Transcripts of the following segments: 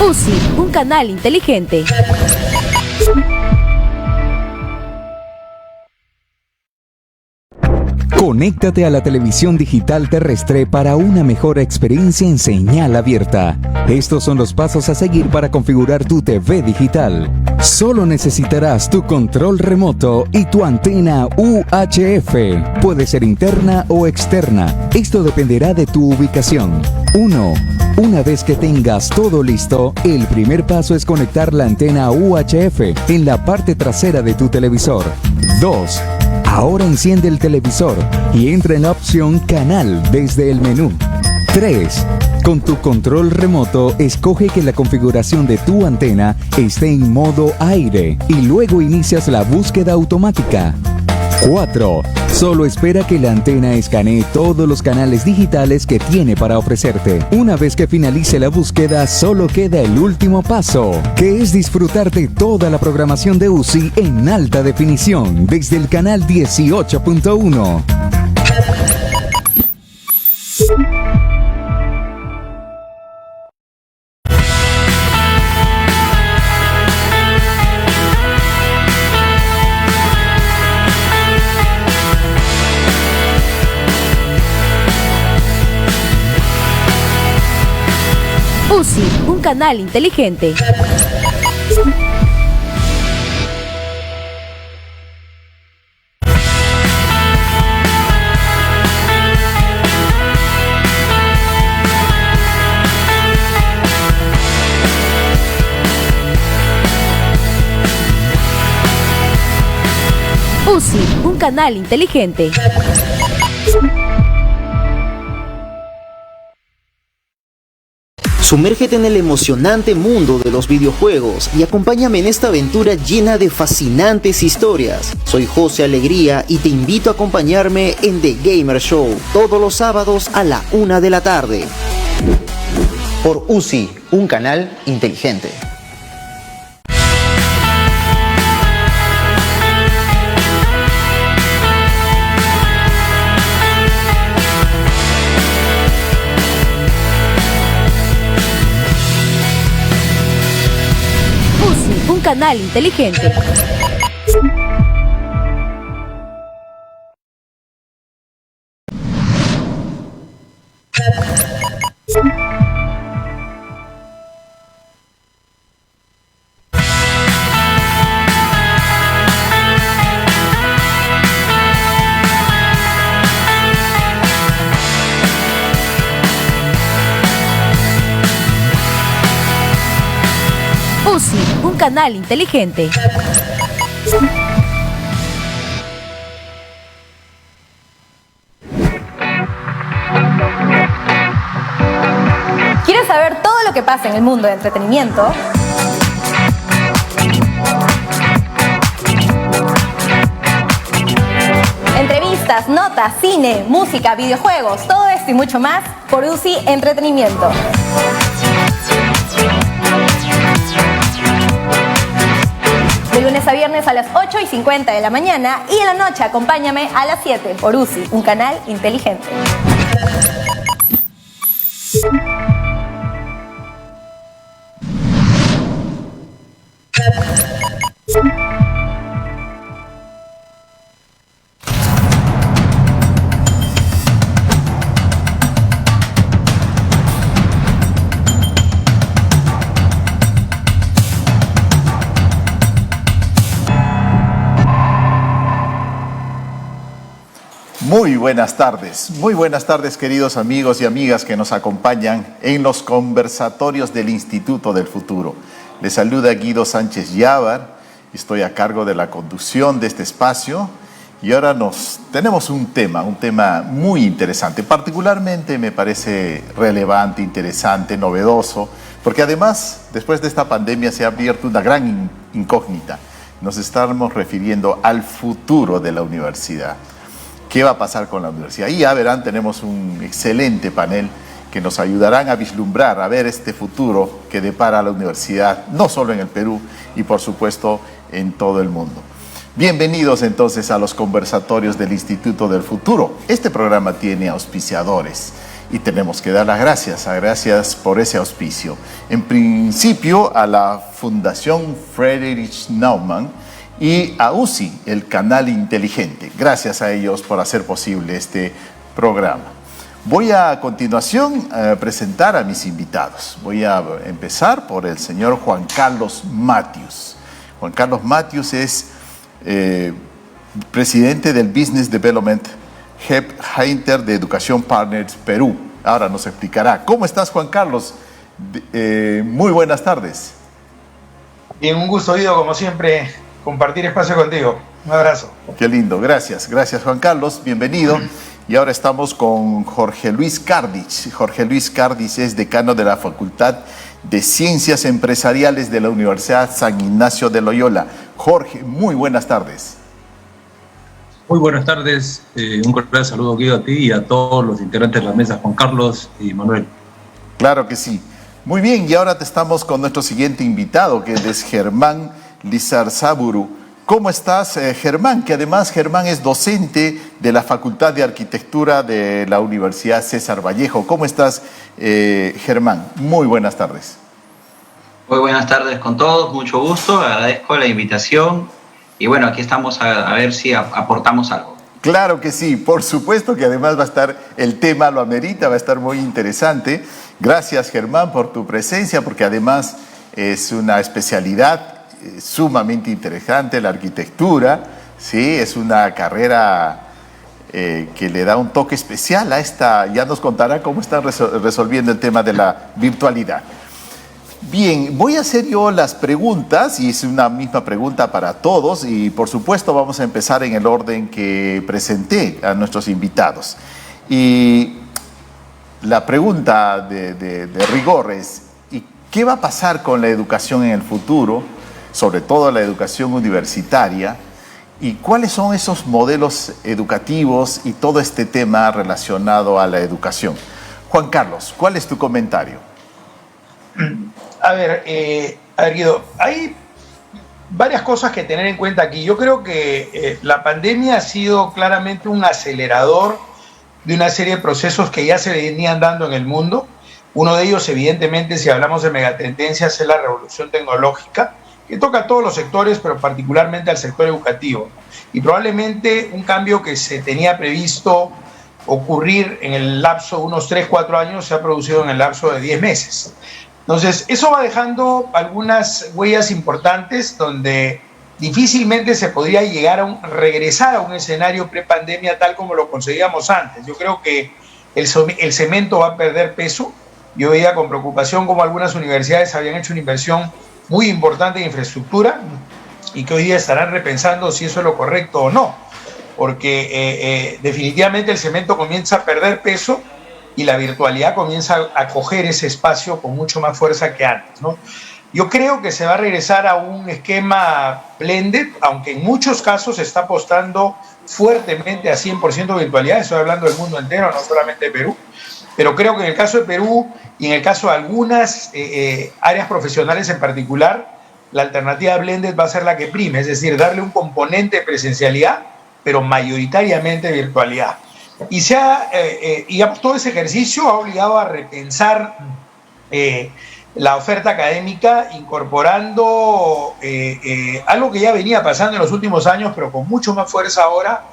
UCI, un canal inteligente. Conéctate a la televisión digital terrestre para una mejor experiencia en señal abierta. Estos son los pasos a seguir para configurar tu TV digital. Solo necesitarás tu control remoto y tu antena UHF. Puede ser interna o externa. Esto dependerá de tu ubicación. 1. Una vez que tengas todo listo, el primer paso es conectar la antena UHF en la parte trasera de tu televisor. 2. Ahora enciende el televisor y entra en la opción Canal desde el menú. 3. Con tu control remoto, escoge que la configuración de tu antena esté en modo aire y luego inicias la búsqueda automática. 4. Solo espera que la antena escanee todos los canales digitales que tiene para ofrecerte. Una vez que finalice la búsqueda, solo queda el último paso, que es disfrutar de toda la programación de UCI en alta definición desde el canal 18.1. UCI, un canal inteligente. UCI, un canal inteligente. Sumérgete en el emocionante mundo de los videojuegos y acompáñame en esta aventura llena de fascinantes historias. Soy José Alegría y te invito a acompañarme en The Gamer Show todos los sábados a la 1 de la tarde. Por UCI, un canal inteligente. Un canal inteligente. UCI, un canal inteligente. ¿Quieres saber todo lo que pasa en el mundo del entretenimiento? Entrevistas, notas, cine, música, videojuegos, todo esto y mucho más por UCI Entretenimiento. De lunes a viernes a las 8:50 de la mañana y en la noche acompáñame a las 7 por UCI, un canal inteligente. Muy buenas tardes queridos amigos y amigas que nos acompañan en los conversatorios del Instituto del Futuro. Les saluda Guido Sánchez Yávar, estoy a cargo de la conducción de este espacio y ahora tenemos un tema muy interesante, particularmente me parece relevante, interesante, novedoso, porque además después de esta pandemia se ha abierto una gran incógnita. Nos estamos refiriendo al futuro de la universidad. ¿Qué va a pasar con la universidad? Y ya verán, tenemos un excelente panel que nos ayudarán a vislumbrar, a ver este futuro que depara la universidad, no solo en el Perú y por supuesto en todo el mundo. Bienvenidos entonces a los conversatorios del Instituto del Futuro. Este programa tiene auspiciadores y tenemos que dar las gracias por ese auspicio. En principio a la Fundación Friedrich Naumann y a UCI, el canal inteligente. Gracias a ellos por hacer posible este programa. Voy a continuación a presentar a mis invitados. Voy a empezar por el señor Juan Carlos Matthews. Juan Carlos Matthews es presidente del Business Development Headhunter de Educación Partners Perú. Ahora nos explicará. ¿Cómo estás, Juan Carlos? Muy buenas tardes. Bien, un gusto, Guido, como siempre, compartir espacio contigo. Un abrazo. Qué lindo, gracias. Gracias, Juan Carlos, bienvenido. Y ahora estamos con Jorge Luis Cardich. Jorge Luis Cardich es decano de la Facultad de Ciencias Empresariales de la Universidad San Ignacio de Loyola. Jorge, muy buenas tardes. Muy buenas tardes, un cordial saludo, Guido, a ti y a todos los integrantes de la mesa, Juan Carlos y Manuel. Claro que sí. Muy bien, y ahora estamos con nuestro siguiente invitado, que es Germán Lizarzaburu. ¿Cómo estás, Germán? Que además Germán es docente de la Facultad de Arquitectura de la Universidad César Vallejo. ¿Cómo estás, Germán? Muy buenas tardes. Muy buenas tardes con todos, mucho gusto, agradezco la invitación. Y bueno, aquí estamos a ver si aportamos algo. Claro que sí, por supuesto que además va a estar, el tema lo amerita, va a estar muy interesante. Gracias, Germán, por tu presencia, porque además es una especialidad sumamente interesante, la arquitectura, ¿sí? Es una carrera que le da un toque especial a esta, ya nos contará cómo están resolviendo el tema de la virtualidad. Bien, voy a hacer yo las preguntas y es una misma pregunta para todos y por supuesto vamos a empezar en el orden que presenté a nuestros invitados. Y la pregunta de rigor es, ¿y qué va a pasar con la educación en el futuro, sobre todo la educación universitaria? ¿Y cuáles son esos modelos educativos y todo este tema relacionado a la educación? Juan Carlos, ¿cuál es tu comentario? A ver, Guido, hay varias cosas que tener en cuenta aquí. Yo creo que la pandemia ha sido claramente un acelerador de una serie de procesos que ya se venían dando en el mundo. Uno de ellos, evidentemente, si hablamos de megatendencias, es la revolución tecnológica, que toca a todos los sectores, pero particularmente al sector educativo. Y probablemente un cambio que se tenía previsto ocurrir en el lapso de unos 3-4 años se ha producido en el lapso de 10 meses. Entonces, eso va dejando algunas huellas importantes donde difícilmente se podría llegar a regresar a un escenario prepandemia tal como lo conseguíamos antes. Yo creo que el cemento va a perder peso. Yo veía con preocupación cómo algunas universidades habían hecho una inversión muy importante en infraestructura y que hoy día estarán repensando si eso es lo correcto o no, porque definitivamente el cemento comienza a perder peso y la virtualidad comienza a coger ese espacio con mucho más fuerza que antes, ¿no? Yo creo que se va a regresar a un esquema blended, aunque en muchos casos se está apostando fuertemente a 100% virtualidad. Estoy hablando del mundo entero, no solamente de Perú. Pero creo que en el caso de Perú y en el caso de algunas áreas profesionales en particular, la alternativa blended va a ser la que prime, es decir, darle un componente de presencialidad, pero mayoritariamente virtualidad. Y digamos, todo ese ejercicio ha obligado a repensar la oferta académica, incorporando algo que ya venía pasando en los últimos años, pero con mucho más fuerza ahora,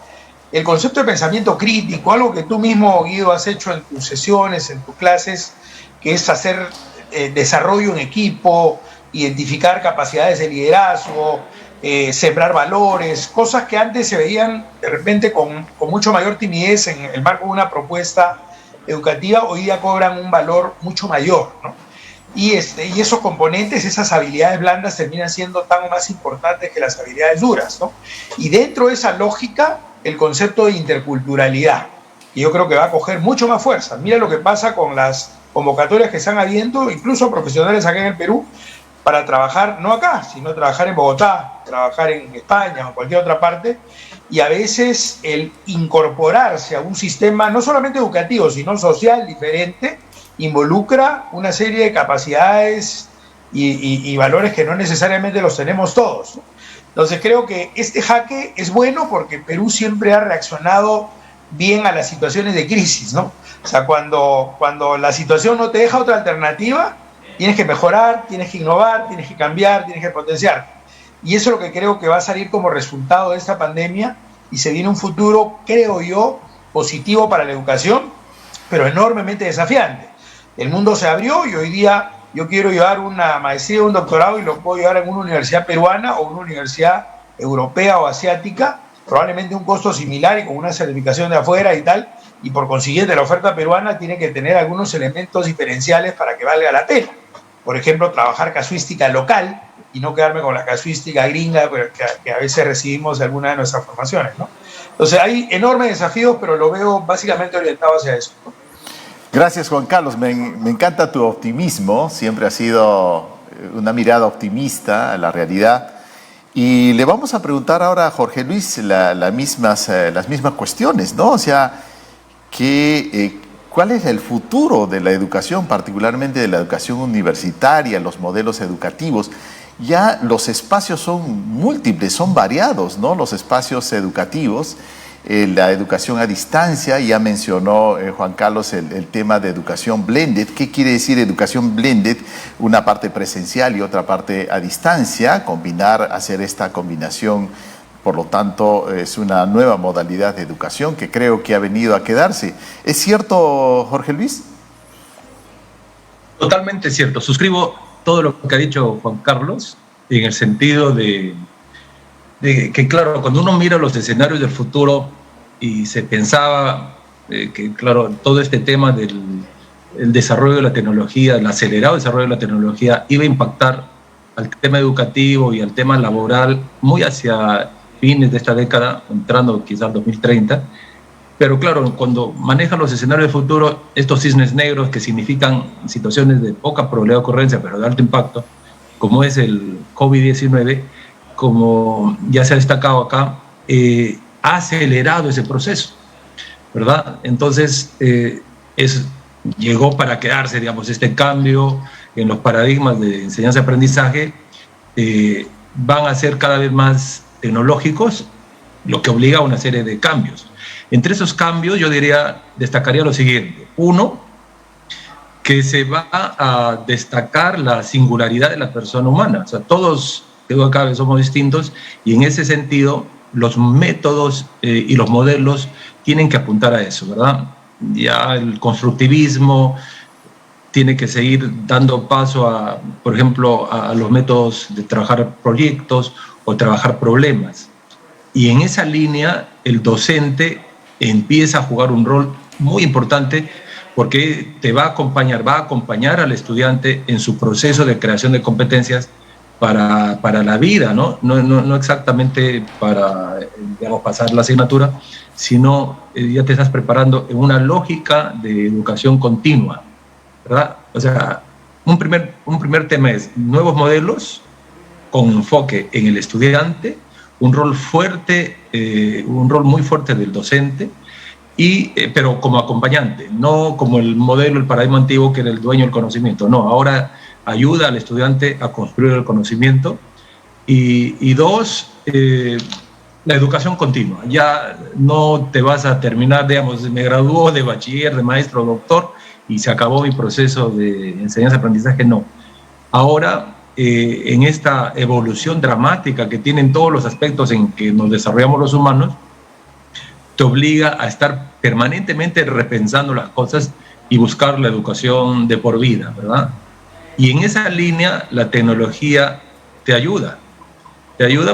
el concepto de pensamiento crítico, algo que tú mismo, Guido, has hecho en tus sesiones, en tus clases, que es hacer desarrollo en equipo, identificar capacidades de liderazgo, sembrar valores, cosas que antes se veían de repente con mucho mayor timidez en el marco de una propuesta educativa, hoy día cobran un valor mucho mayor, ¿no? Y esos componentes, esas habilidades blandas terminan siendo tan o más importantes que las habilidades duras, ¿no? Y dentro de esa lógica, el concepto de interculturalidad, que yo creo que va a coger mucho más fuerza. Mira lo que pasa con las convocatorias que están habiendo, incluso profesionales acá en el Perú, para trabajar, no acá, sino trabajar en Bogotá, trabajar en España o en cualquier otra parte, y a veces el incorporarse a un sistema no solamente educativo, sino social diferente, involucra una serie de capacidades y valores que no necesariamente los tenemos todos. Entonces creo que este jaque es bueno porque Perú siempre ha reaccionado bien a las situaciones de crisis, ¿no? O sea, cuando la situación no te deja otra alternativa, tienes que mejorar, tienes que innovar, tienes que cambiar, tienes que potenciar. Y eso es lo que creo que va a salir como resultado de esta pandemia, y se viene un futuro, creo yo, positivo para la educación, pero enormemente desafiante. El mundo se abrió y hoy día yo quiero llevar una maestría o un doctorado y lo puedo llevar en una universidad peruana o una universidad europea o asiática, probablemente un costo similar y con una certificación de afuera y tal, y por consiguiente la oferta peruana tiene que tener algunos elementos diferenciales para que valga la pena. Por ejemplo, trabajar casuística local y no quedarme con la casuística gringa que a veces recibimos de alguna de nuestras formaciones, ¿no? Entonces hay enormes desafíos, pero lo veo básicamente orientado hacia eso, ¿no? Gracias, Juan Carlos. Me encanta tu optimismo. Siempre ha sido una mirada optimista a la realidad. Y le vamos a preguntar ahora a Jorge Luis las mismas cuestiones, ¿no? O sea, ¿cuál es el futuro de la educación, particularmente de la educación universitaria, los modelos educativos? Ya los espacios son múltiples, son variados, ¿no? Los espacios educativos. La educación a distancia, ya mencionó Juan Carlos el tema de educación blended. ¿Qué quiere decir educación blended? Una parte presencial y otra parte a distancia, hacer esta combinación, por lo tanto es una nueva modalidad de educación que creo que ha venido a quedarse. ¿Es cierto, Jorge Luis? Totalmente cierto, suscribo todo lo que ha dicho Juan Carlos, en el sentido de que, claro, cuando uno mira los escenarios del futuro y se pensaba que, claro, todo este tema del desarrollo de la tecnología, el acelerado desarrollo de la tecnología, iba a impactar al tema educativo y al tema laboral muy hacia fines de esta década, entrando quizás al 2030. Pero claro, cuando manejan los escenarios del futuro, estos cisnes negros que significan situaciones de poca probabilidad de ocurrencia, pero de alto impacto, como es el COVID-19, como ya se ha destacado acá, ha acelerado ese proceso, ¿verdad? Entonces, llegó para quedarse, digamos, este cambio en los paradigmas de enseñanza-aprendizaje. Van a ser cada vez más tecnológicos, lo que obliga a una serie de cambios. Entre esos cambios, yo destacaría lo siguiente. Uno, que se va a destacar la singularidad de la persona humana. O sea, todos, digo acá, somos distintos, y en ese sentido los métodos y los modelos tienen que apuntar a eso, ¿verdad? Ya el constructivismo tiene que seguir dando paso por ejemplo, a los métodos de trabajar proyectos o trabajar problemas. Y en esa línea el docente empieza a jugar un rol muy importante, porque va a acompañar al estudiante en su proceso de creación de competencias para la vida, ¿no? No exactamente para, digamos, pasar la asignatura, sino ya te estás preparando en una lógica de educación continua, ¿verdad? O sea, un primer tema es nuevos modelos con enfoque en el estudiante, un rol muy fuerte del docente, pero como acompañante, no como el paradigma antiguo que era el dueño del conocimiento. No, ahora ayuda al estudiante a construir el conocimiento. Y dos, la educación continua. Ya no te vas a terminar, digamos, me graduó de bachiller, de maestro, doctor, y se acabó mi proceso de enseñanza-aprendizaje. No. Ahora, en esta evolución dramática que tienen todos los aspectos en que nos desarrollamos los humanos, te obliga a estar permanentemente repensando las cosas y buscar la educación de por vida, ¿verdad? Y en esa línea la tecnología te ayuda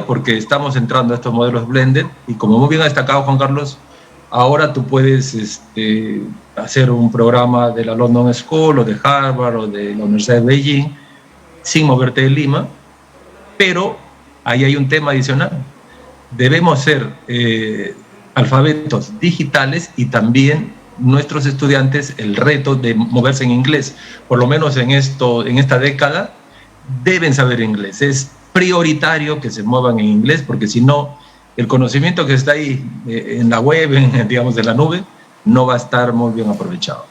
porque estamos entrando a estos modelos blended, y como muy bien ha destacado Juan Carlos, ahora tú puedes hacer un programa de la London School o de Harvard o de la Universidad de Beijing sin moverte de Lima, pero ahí hay un tema adicional. Debemos ser alfabetos digitales, y también nuestros estudiantes el reto de moverse en inglés, por lo menos en esta década deben saber inglés. Es prioritario que se muevan en inglés, porque si no, el conocimiento que está ahí en la web, digamos, de la nube, no va a estar muy bien aprovechado.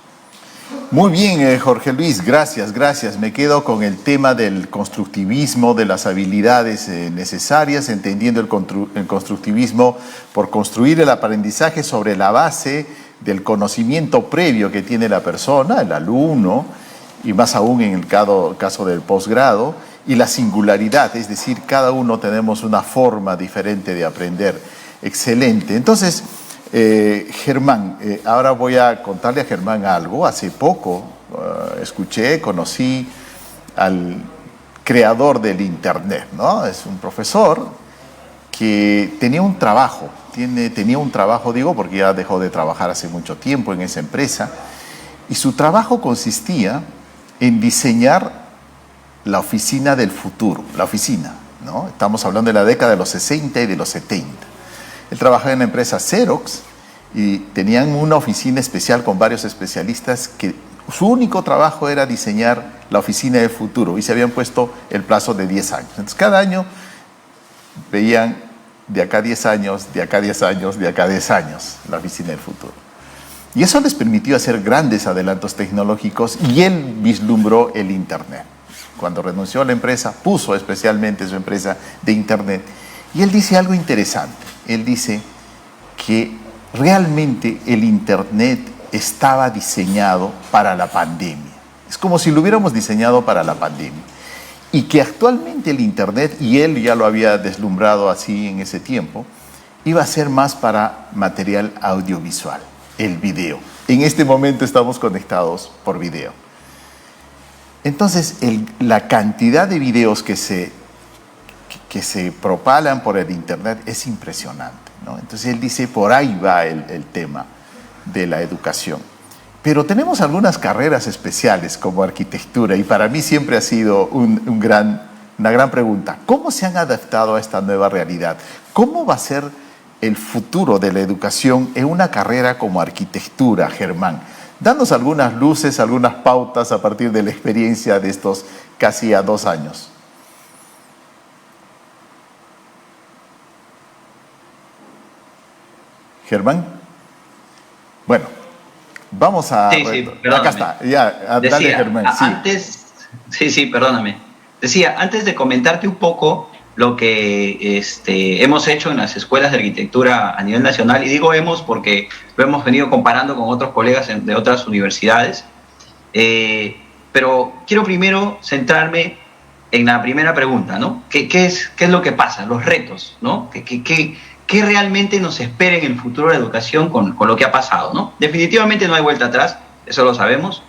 Muy bien, Jorge Luis, gracias. Me quedo con el tema del constructivismo, de las habilidades necesarias, entendiendo el constructivismo por construir el aprendizaje sobre la base del conocimiento previo que tiene la persona, el alumno, y más aún en el caso del posgrado, y la singularidad, es decir, cada uno tenemos una forma diferente de aprender. Excelente. Entonces, Germán, ahora voy a contarle a Germán algo. Hace poco conocí al creador del Internet, ¿no? Es un profesor que tenía un trabajo, digo, porque ya dejó de trabajar hace mucho tiempo en esa empresa, y su trabajo consistía en diseñar la oficina del futuro, ¿no? Estamos hablando de la década de los 60 y de los 70. Él trabajaba en la empresa Xerox y tenían una oficina especial con varios especialistas que su único trabajo era diseñar la oficina del futuro y se habían puesto el plazo de 10 años. Entonces cada año veían de acá 10 años, de acá 10 años, de acá 10 años la oficina del futuro. Y eso les permitió hacer grandes adelantos tecnológicos y él vislumbró el Internet. Cuando renunció a la empresa, puso especialmente su empresa de Internet. Y él dice algo interesante. Él dice que realmente el Internet estaba diseñado para la pandemia. Es como si lo hubiéramos diseñado para la pandemia. Y que actualmente el Internet, y él ya lo había deslumbrado así en ese tiempo, iba a ser más para material audiovisual, el video. En este momento estamos conectados por video. Entonces, la cantidad de videos que se propalan por el Internet es impresionante, ¿no? Entonces él dice, por ahí va el tema de la educación. Pero tenemos algunas carreras especiales como arquitectura y para mí siempre ha sido una gran pregunta. ¿Cómo se han adaptado a esta nueva realidad? ¿Cómo va a ser el futuro de la educación en una carrera como arquitectura, Germán? Danos algunas luces, algunas pautas a partir de la experiencia de estos casi 2 años. Germán. Bueno, vamos a... Sí, perdóname. Acá está, ya, dale, Germán. Sí. Perdóname. Decía, antes de comentarte un poco lo que hemos hecho en las escuelas de arquitectura a nivel nacional, y digo hemos porque lo hemos venido comparando con otros colegas de otras universidades, pero quiero primero centrarme en la primera pregunta, ¿no? ¿Qué es lo que pasa? Los retos, ¿no? ¿Qué realmente nos espera en el futuro de la educación con lo que ha pasado, ¿no? Definitivamente no hay vuelta atrás, eso lo sabemos.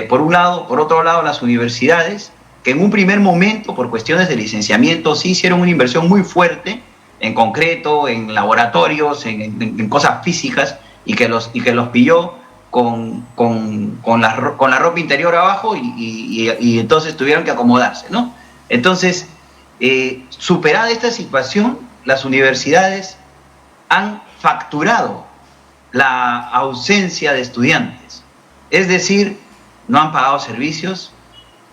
Por otro lado, las universidades, que en un primer momento, por cuestiones de licenciamiento, sí hicieron una inversión muy fuerte, en concreto, en laboratorios, en cosas físicas, y que los pilló con la ropa interior abajo y entonces tuvieron que acomodarse, ¿no? Entonces, superada esta situación, las universidades han facturado la ausencia de estudiantes. Es decir, no han pagado servicios,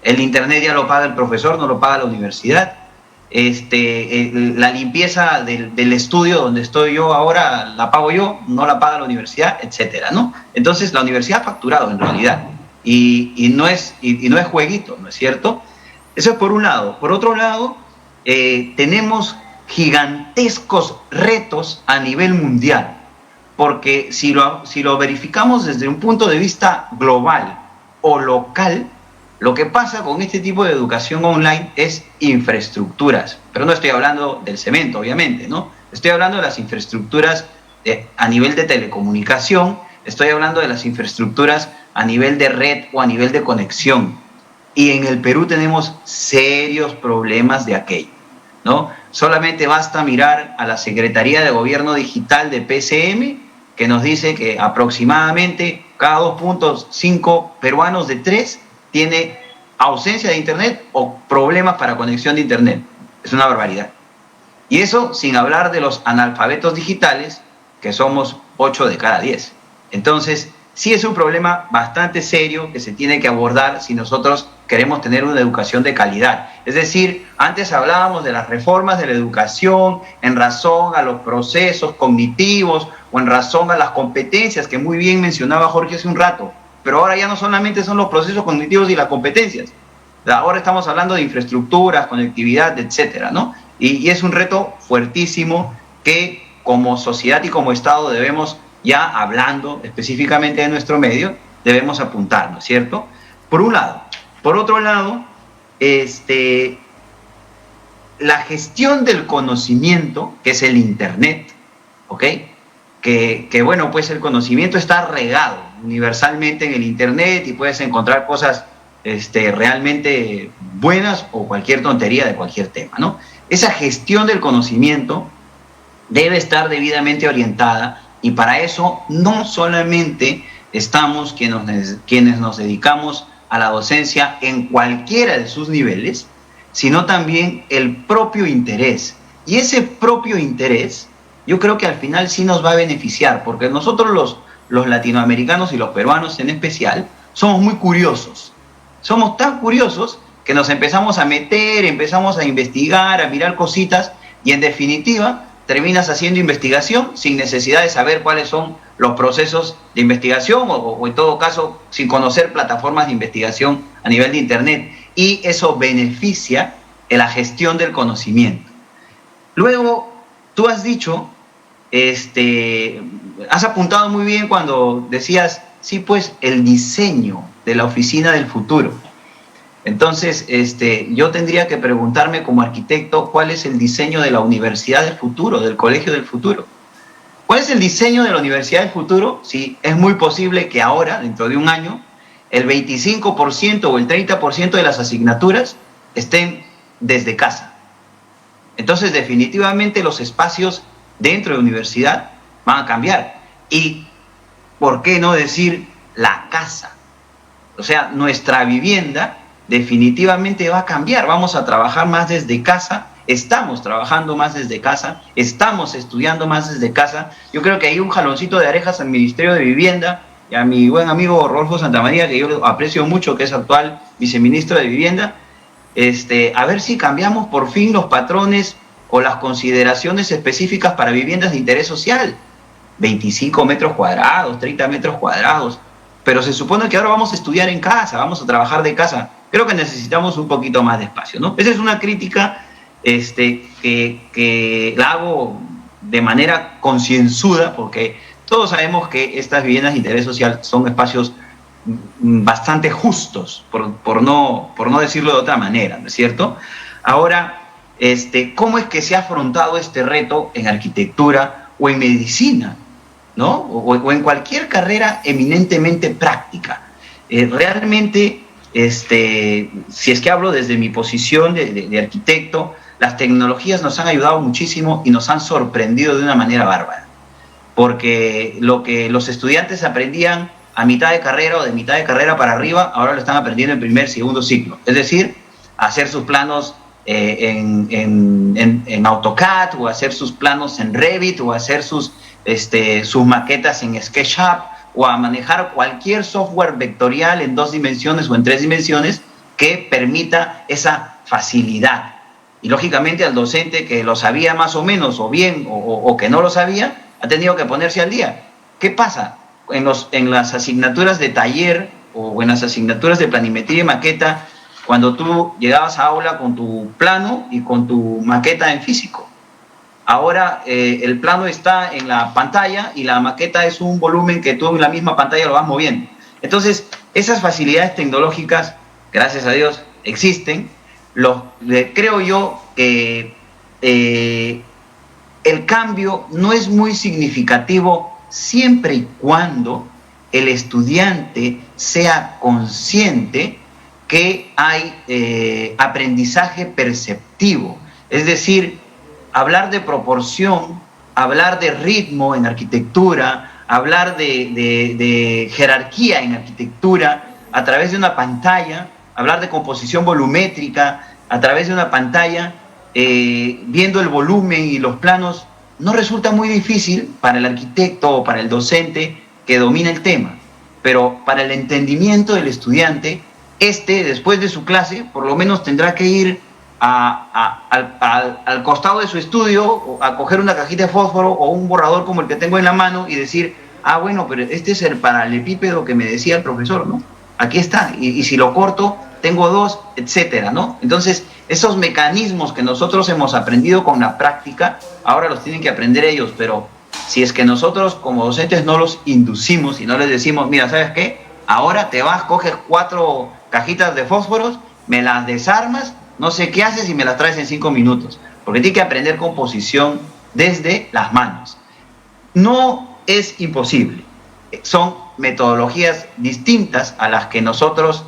el Internet ya lo paga el profesor, no lo paga la universidad, la limpieza del estudio donde estoy yo ahora la pago yo, no la paga la universidad, etcétera, ¿no? Entonces la universidad ha facturado en realidad y no es jueguito, ¿no es cierto? Eso es por un lado. Por otro lado, tenemos gigantescos retos a nivel mundial, porque si lo verificamos desde un punto de vista global o local, lo que pasa con este tipo de educación online es infraestructuras, pero no estoy hablando del cemento, obviamente, ¿no? Estoy hablando de las infraestructuras a nivel de telecomunicación, estoy hablando de las infraestructuras a nivel de red o a nivel de conexión. Y en el Perú tenemos serios problemas de aquello, ¿no? Solamente basta mirar a la Secretaría de Gobierno Digital de PCM, que nos dice que aproximadamente cada 2.5 peruanos de 3 tiene ausencia de Internet o problemas para conexión de Internet. Es una barbaridad. Y eso sin hablar de los analfabetos digitales, que somos 8 de cada 10. Entonces, sí es un problema bastante serio que se tiene que abordar si nosotros queremos tener una educación de calidad. Es decir, antes hablábamos de las reformas de la educación en razón a los procesos cognitivos o en razón a las competencias que muy bien mencionaba Jorge hace un rato, pero ahora ya no solamente son los procesos cognitivos y las competencias. Ahora estamos hablando de infraestructuras, conectividad, etcétera, ¿no? Y es un reto fuertísimo que como sociedad y como Estado debemos, ya hablando específicamente de nuestro medio, debemos apuntar, ¿no es cierto? Por un lado. Por otro lado, la gestión del conocimiento, que es el Internet, ¿ok? Que bueno, pues el conocimiento está regado universalmente en el Internet y puedes encontrar cosas realmente buenas o cualquier tontería de cualquier tema, ¿no? Esa gestión del conocimiento debe estar debidamente orientada y para eso no solamente estamos quienes nos dedicamos a la docencia en cualquiera de sus niveles, sino también el propio interés. Y ese propio interés yo creo que al final sí nos va a beneficiar, porque nosotros los latinoamericanos y los peruanos en especial somos muy curiosos. Somos tan curiosos que nos empezamos a meter, empezamos a investigar, a mirar cositas y en definitiva terminas haciendo investigación sin necesidad de saber cuáles son los procesos de investigación o en todo caso sin conocer plataformas de investigación a nivel de Internet. Y eso beneficia en la gestión del conocimiento. Luego, tú has dicho, has apuntado muy bien cuando decías, sí, pues el diseño de la oficina del futuro. Entonces, yo tendría que preguntarme como arquitecto cuál es el diseño de la universidad del futuro, del colegio del futuro. ¿Cuál es el diseño de la universidad del futuro? Sí, es muy posible que ahora, dentro de un año, el 25% o el 30% de las asignaturas estén desde casa. Entonces, definitivamente los espacios dentro de la universidad van a cambiar. Y, ¿por qué no decir la casa? O sea, nuestra vivienda definitivamente va a cambiar. Vamos a trabajar más desde casa, estamos trabajando más desde casa, estamos estudiando más desde casa. Yo creo que hay un jaloncito de orejas al Ministerio de Vivienda y a mi buen amigo Rodolfo Santamaría, que yo aprecio mucho, que es actual viceministro de Vivienda, a ver si cambiamos por fin los patrones o las consideraciones específicas para viviendas de interés social. 25 metros cuadrados, 30 metros cuadrados. Pero se supone que ahora vamos a estudiar en casa, vamos a trabajar de casa. Creo que necesitamos un poquito más de espacio, ¿no? Esa es una crítica que la hago de manera concienzuda, porque todos sabemos que estas viviendas de interés social son espacios bastante justos, por no decirlo de otra manera, ¿no es cierto? Ahora, ¿cómo es que se ha afrontado este reto en arquitectura o en medicina, ¿no? O en cualquier carrera eminentemente práctica? Realmente, si es que hablo desde mi posición de arquitecto, las tecnologías nos han ayudado muchísimo y nos han sorprendido de una manera bárbara. Porque lo que los estudiantes aprendían a mitad de carrera o de mitad de carrera para arriba, ahora lo están aprendiendo en primer, segundo ciclo. Es decir, hacer sus planos en AutoCAD, o hacer sus planos en Revit, o hacer sus maquetas en SketchUp, o a manejar cualquier software vectorial en 2 dimensiones o en 3 dimensiones que permita esa facilidad. Y lógicamente al docente que lo sabía más o menos, o bien, o que no lo sabía, ha tenido que ponerse al día. ¿Qué pasa? En las asignaturas de taller o en las asignaturas de planimetría y maqueta, cuando tú llegabas a aula con tu plano y con tu maqueta en físico. Ahora el plano está en la pantalla y la maqueta es un volumen que tú en la misma pantalla lo vas moviendo. Entonces, esas facilidades tecnológicas, gracias a Dios, existen. Creo yo que el cambio no es muy significativo siempre y cuando el estudiante sea consciente que hay aprendizaje perceptivo. Es decir, hablar de proporción, hablar de ritmo en arquitectura, hablar de jerarquía en arquitectura a través de una pantalla, hablar de composición volumétrica a través de una pantalla, viendo el volumen y los planos, no resulta muy difícil para el arquitecto o para el docente que domina el tema, pero para el entendimiento del estudiante, después de su clase, por lo menos tendrá que ir al costado de su estudio a coger una cajita de fósforo o un borrador como el que tengo en la mano y decir, bueno, pero este es el paralelepípedo que me decía el profesor, ¿no? Aquí está, y si lo corto, tengo 2, etcétera, ¿no? Entonces, esos mecanismos que nosotros hemos aprendido con la práctica, ahora los tienen que aprender ellos, pero si es que nosotros como docentes no los inducimos y no les decimos, mira, ¿sabes qué? Ahora te vas, coges 4 cajitas de fósforos, me las desarmas, no sé qué haces y me las traes en 5 minutos, porque tiene que aprender composición desde las manos. No es imposible, son metodologías distintas a las que nosotros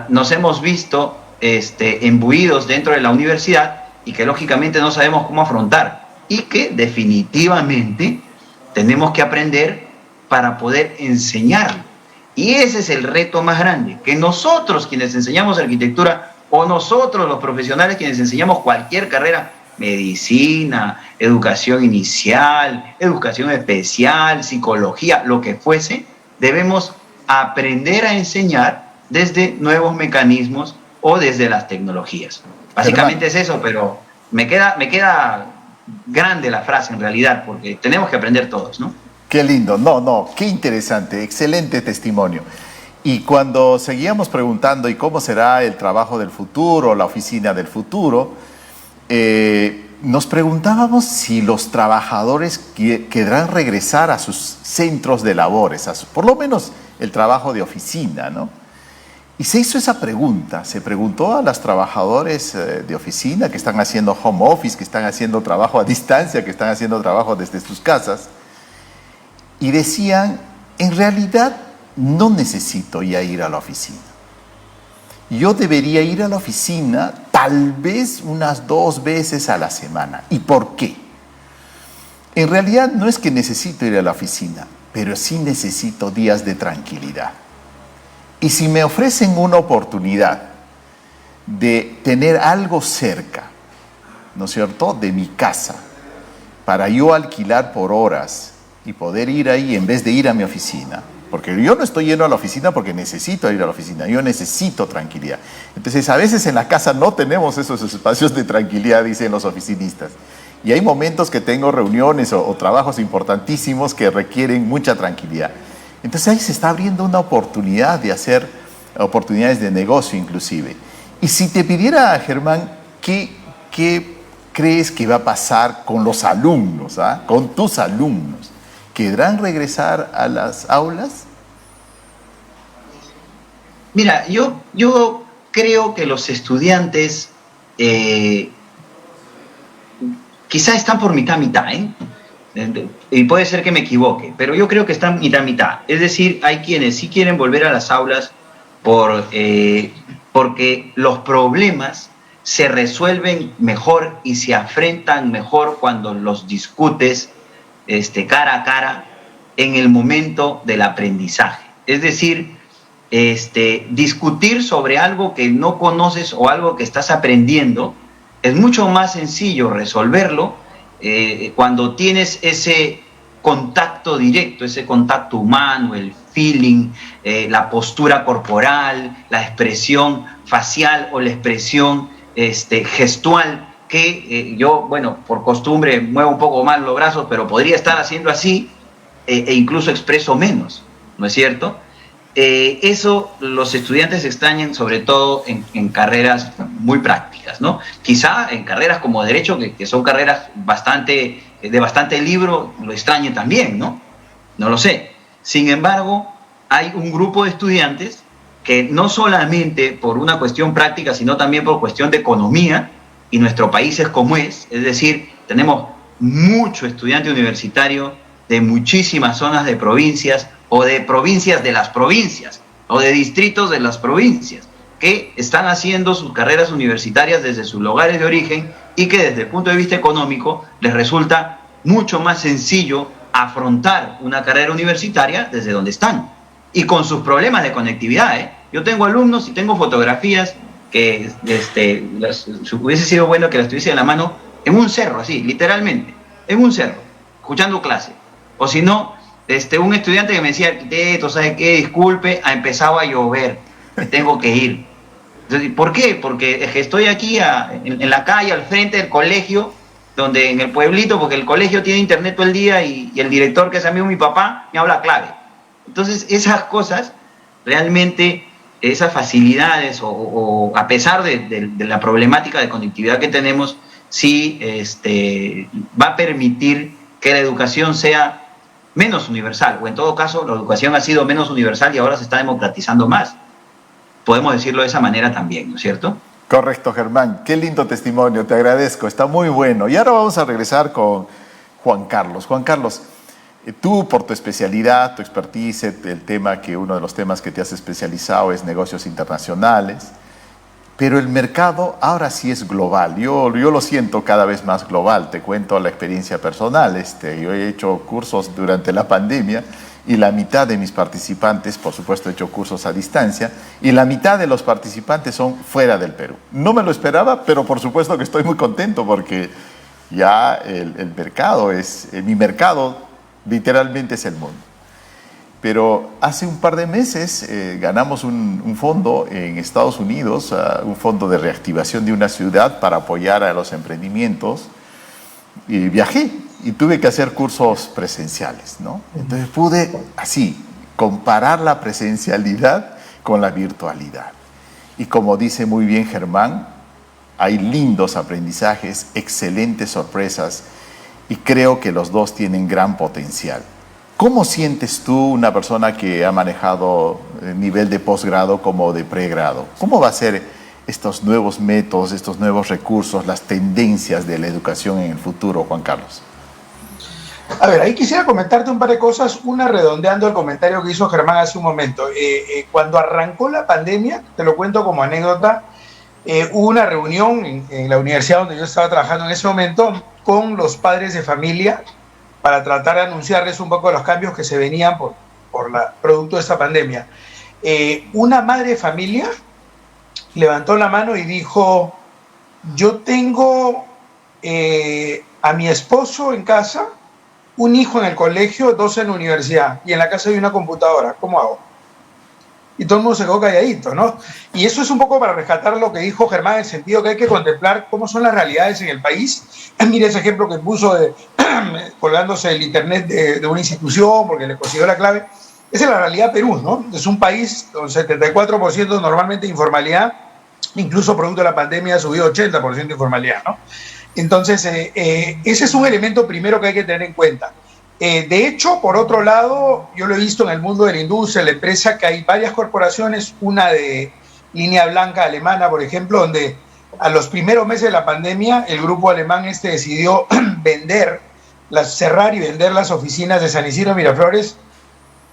nos hemos visto embuidos dentro de la universidad y que lógicamente no sabemos cómo afrontar y que definitivamente tenemos que aprender para poder enseñarlo. Y ese es el reto más grande, que nosotros quienes enseñamos arquitectura o nosotros los profesionales quienes enseñamos cualquier carrera, medicina, educación inicial, educación especial, psicología, lo que fuese, debemos aprender a enseñar desde nuevos mecanismos o desde las tecnologías. Básicamente es eso, pero me queda grande la frase en realidad, porque tenemos que aprender todos, ¿no? Qué lindo, qué interesante, excelente testimonio. Y cuando seguíamos preguntando, ¿y cómo será el trabajo del futuro, la oficina del futuro? Nos preguntábamos si los trabajadores querrán regresar a sus centros de labores, por lo menos el trabajo de oficina, ¿no? Y se hizo esa pregunta, se preguntó a los trabajadores de oficina que están haciendo home office, que están haciendo trabajo a distancia, que están haciendo trabajo desde sus casas, y decían, en realidad no necesito ya ir a la oficina. Yo debería ir a la oficina tal vez unas 2 veces a la semana. ¿Y por qué? En realidad no es que necesito ir a la oficina, pero sí necesito días de tranquilidad. Y si me ofrecen una oportunidad de tener algo cerca, ¿no es cierto?, de mi casa, para yo alquilar por horas y poder ir ahí en vez de ir a mi oficina, porque yo no estoy yendo a la oficina porque necesito ir a la oficina, yo necesito tranquilidad. Entonces, a veces en la casa no tenemos esos espacios de tranquilidad, dicen los oficinistas. Y hay momentos que tengo reuniones o trabajos importantísimos que requieren mucha tranquilidad. Entonces ahí se está abriendo una oportunidad de hacer oportunidades de negocio inclusive. Y si te pidiera, Germán, ¿qué crees que va a pasar con los alumnos, con tus alumnos? ¿Querrán regresar a las aulas? Mira, yo creo que los estudiantes quizá están por mitad, y puede ser que me equivoque, pero yo creo que están mitad. Es decir, hay quienes sí quieren volver a las aulas porque los problemas se resuelven mejor y se afrentan mejor cuando los discutes cara a cara en el momento del aprendizaje. Es decir, discutir sobre algo que no conoces o algo que estás aprendiendo es mucho más sencillo resolverlo cuando tienes ese contacto directo, ese contacto humano, el feeling, la postura corporal, la expresión facial o la expresión gestual, que yo, bueno, por costumbre muevo un poco más los brazos, pero podría estar haciendo así e incluso expreso menos, ¿no es cierto? Eso los estudiantes extrañan sobre todo en carreras muy prácticas, ¿no? Quizá en carreras como Derecho, que son carreras de bastante libro, lo extrañen también, ¿no? No lo sé. Sin embargo, hay un grupo de estudiantes que no solamente por una cuestión práctica, sino también por cuestión de economía, y nuestro país es como es decir, tenemos mucho estudiante universitario de muchísimas zonas de provincias, o de provincias de las provincias, o de distritos de las provincias, que están haciendo sus carreras universitarias desde sus lugares de origen y que desde el punto de vista económico les resulta mucho más sencillo afrontar una carrera universitaria desde donde están y con sus problemas de conectividad. Yo tengo alumnos y tengo fotografías que hubiese sido bueno que las tuviese en la mano en un cerro, así, literalmente, en un cerro, escuchando clase. O si no, un estudiante que me decía, arquitecto, ¿sabe qué? Disculpe, ha empezado a llover, me tengo que ir. Entonces, ¿por qué? Porque es que estoy aquí en la calle, al frente del colegio, donde en el pueblito, porque el colegio tiene internet todo el día y el director, que es amigo de mi papá, me habla clave. Entonces, esas cosas, realmente, esas facilidades, o a pesar de la problemática de conectividad que tenemos, sí va a permitir que la educación sea menos universal, o en todo caso, la educación ha sido menos universal y ahora se está democratizando más. Podemos decirlo de esa manera también, ¿no es cierto? Correcto, Germán. Qué lindo testimonio, te agradezco, está muy bueno. Y ahora vamos a regresar con Juan Carlos. Juan Carlos, tú por tu especialidad, tu expertise, uno de los temas que te has especializado es negocios internacionales, pero el mercado ahora sí es global. Yo lo siento cada vez más global. Te cuento la experiencia personal. Yo he hecho cursos durante la pandemia y la mitad de mis participantes, por supuesto he hecho cursos a distancia, y la mitad de los participantes son fuera del Perú. No me lo esperaba, pero por supuesto que estoy muy contento porque ya el mercado mi mercado literalmente es el mundo. Pero hace un par de meses ganamos un fondo en Estados Unidos, un fondo de reactivación de una ciudad para apoyar a los emprendimientos, y viajé y tuve que hacer cursos presenciales, ¿no? Entonces pude así comparar la presencialidad con la virtualidad. Y como dice muy bien Germán, hay lindos aprendizajes, excelentes sorpresas, y creo que los dos tienen gran potencial. ¿Cómo sientes tú, una persona que ha manejado el nivel de posgrado como de pregrado? ¿Cómo va a ser estos nuevos métodos, estos nuevos recursos, las tendencias de la educación en el futuro, Juan Carlos? A ver, ahí quisiera comentarte un par de cosas, una redondeando el comentario que hizo Germán hace un momento. Cuando arrancó la pandemia, te lo cuento como anécdota, hubo una reunión en la universidad donde yo estaba trabajando en ese momento con los padres de familia para tratar de anunciarles un poco de los cambios que se venían por producto de esta pandemia. Una madre de familia levantó la mano y dijo: yo tengo a mi esposo en casa, un hijo en el colegio, 2 en la universidad, y en la casa hay una computadora, ¿cómo hago? Y todo el mundo se quedó calladito, ¿no? Y eso es un poco para rescatar lo que dijo Germán, en el sentido que hay que contemplar cómo son las realidades en el país. Mira ese ejemplo que puso de colgándose el internet de una institución porque le consiguió la clave. Esa es la realidad de Perú, ¿no? Es un país con 74% normalmente de informalidad, incluso producto de la pandemia ha subido 80% de informalidad, ¿no? Entonces, ese es un elemento primero que hay que tener en cuenta. De hecho, por otro lado, yo lo he visto en el mundo de la industria, la empresa, que hay varias corporaciones, una de línea blanca alemana, por ejemplo, donde a los primeros meses de la pandemia el grupo alemán decidió cerrar y vender las oficinas de San Isidro y Miraflores,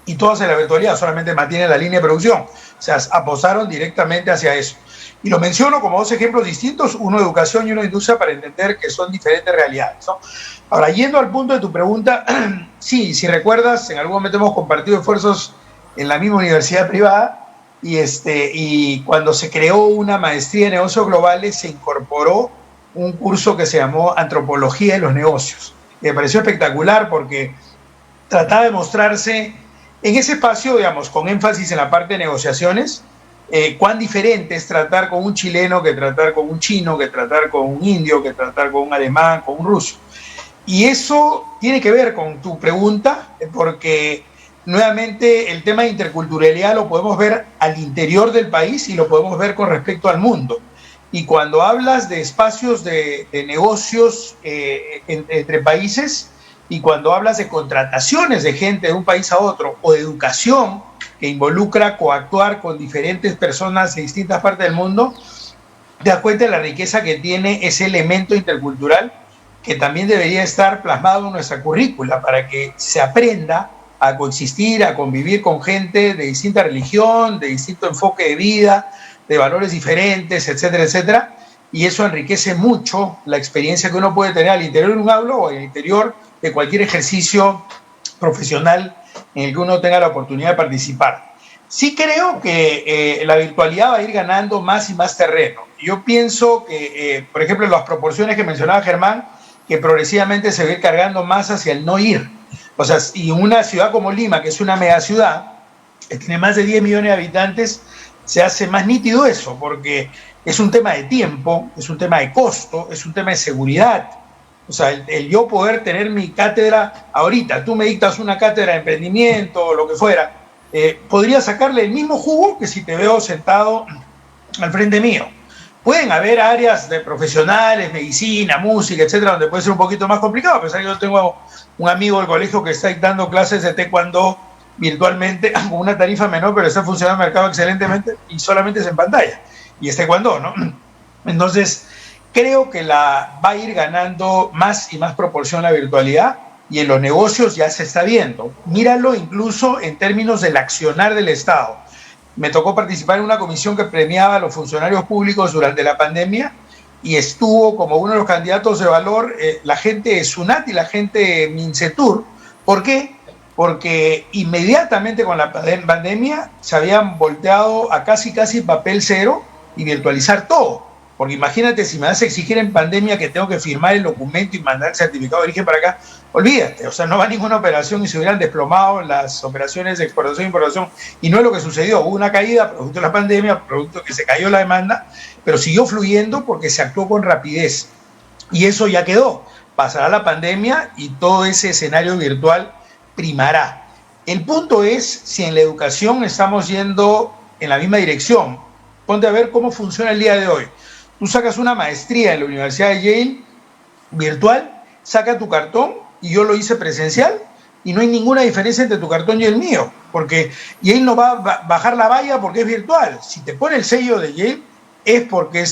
y todas en la virtualidad, solamente mantienen la línea de producción. O sea, apostaron directamente hacia eso. Y lo menciono como 2 ejemplos distintos, uno de educación y uno de industria, para entender que son diferentes realidades, ¿no? Ahora, yendo al punto de tu pregunta, sí, si recuerdas, en algún momento hemos compartido esfuerzos en la misma universidad privada, y cuando se creó una maestría en negocios globales se incorporó un curso que se llamó Antropología de los Negocios. Y me pareció espectacular porque trataba de mostrarse en ese espacio, digamos, con énfasis en la parte de negociaciones, cuán diferente es tratar con un chileno que tratar con un chino, que tratar con un indio, que tratar con un alemán, con un ruso. Y eso tiene que ver con tu pregunta, porque nuevamente el tema de interculturalidad lo podemos ver al interior del país y lo podemos ver con respecto al mundo. Y cuando hablas de espacios de negocios entre países, y cuando hablas de contrataciones de gente de un país a otro, o de educación que involucra coactuar con diferentes personas de distintas partes del mundo, te das cuenta de la riqueza que tiene ese elemento intercultural, que también debería estar plasmado en nuestra currícula para que se aprenda a coexistir, a convivir con gente de distinta religión, de distinto enfoque de vida, de valores diferentes, etcétera, etcétera. Y eso enriquece mucho la experiencia que uno puede tener al interior de un aula o al interior de cualquier ejercicio profesional en el que uno tenga la oportunidad de participar. Sí creo que la virtualidad va a ir ganando más y más terreno. Yo pienso que, por ejemplo, las proporciones que mencionaba Germán, que progresivamente se va a ir cargando más hacia el no ir. O sea, y una ciudad como Lima, que es una megaciudad, que tiene más de 10 millones de habitantes, se hace más nítido eso, porque es un tema de tiempo, es un tema de costo, es un tema de seguridad, O sea, el yo poder tener mi cátedra ahorita, tú me dictas una cátedra de emprendimiento o lo que fuera, podría sacarle el mismo jugo que si te veo sentado al frente mío. Pueden haber áreas de profesionales, medicina, música, etcétera, donde puede ser un poquito más complicado, a pesar que yo tengo un amigo del colegio que está dictando clases de taekwondo virtualmente con una tarifa menor, pero está funcionando el mercado excelentemente y solamente es en pantalla. Y es taekwondo, ¿no? Entonces, creo que va a ir ganando más y más proporción la virtualidad, y en los negocios ya se está viendo. Míralo incluso en términos del accionar del Estado. Me tocó participar en una comisión que premiaba a los funcionarios públicos durante la pandemia y estuvo como uno de los candidatos de valor la gente de SUNAT y la gente de Mincetur. ¿Por qué? Porque inmediatamente con la pandemia se habían volteado a casi papel cero y virtualizar todo. Porque imagínate, si me vas a exigir en pandemia que tengo que firmar el documento y mandar el certificado de origen para acá, olvídate, o sea, no va ninguna operación y se hubieran desplomado las operaciones de exportación e importación. Y no es lo que sucedió, hubo una caída producto de la pandemia, producto que se cayó la demanda, pero siguió fluyendo porque se actuó con rapidez. Y eso ya quedó. Pasará la pandemia y todo ese escenario virtual primará. El punto es si en la educación estamos yendo en la misma dirección. Ponte a ver cómo funciona el día de hoy. Tú sacas una maestría en la Universidad de Yale virtual, saca tu cartón, y yo lo hice presencial, y no hay ninguna diferencia entre tu cartón y el mío, porque Yale no va a bajar la valla porque es virtual. Si te pone el sello de Yale es porque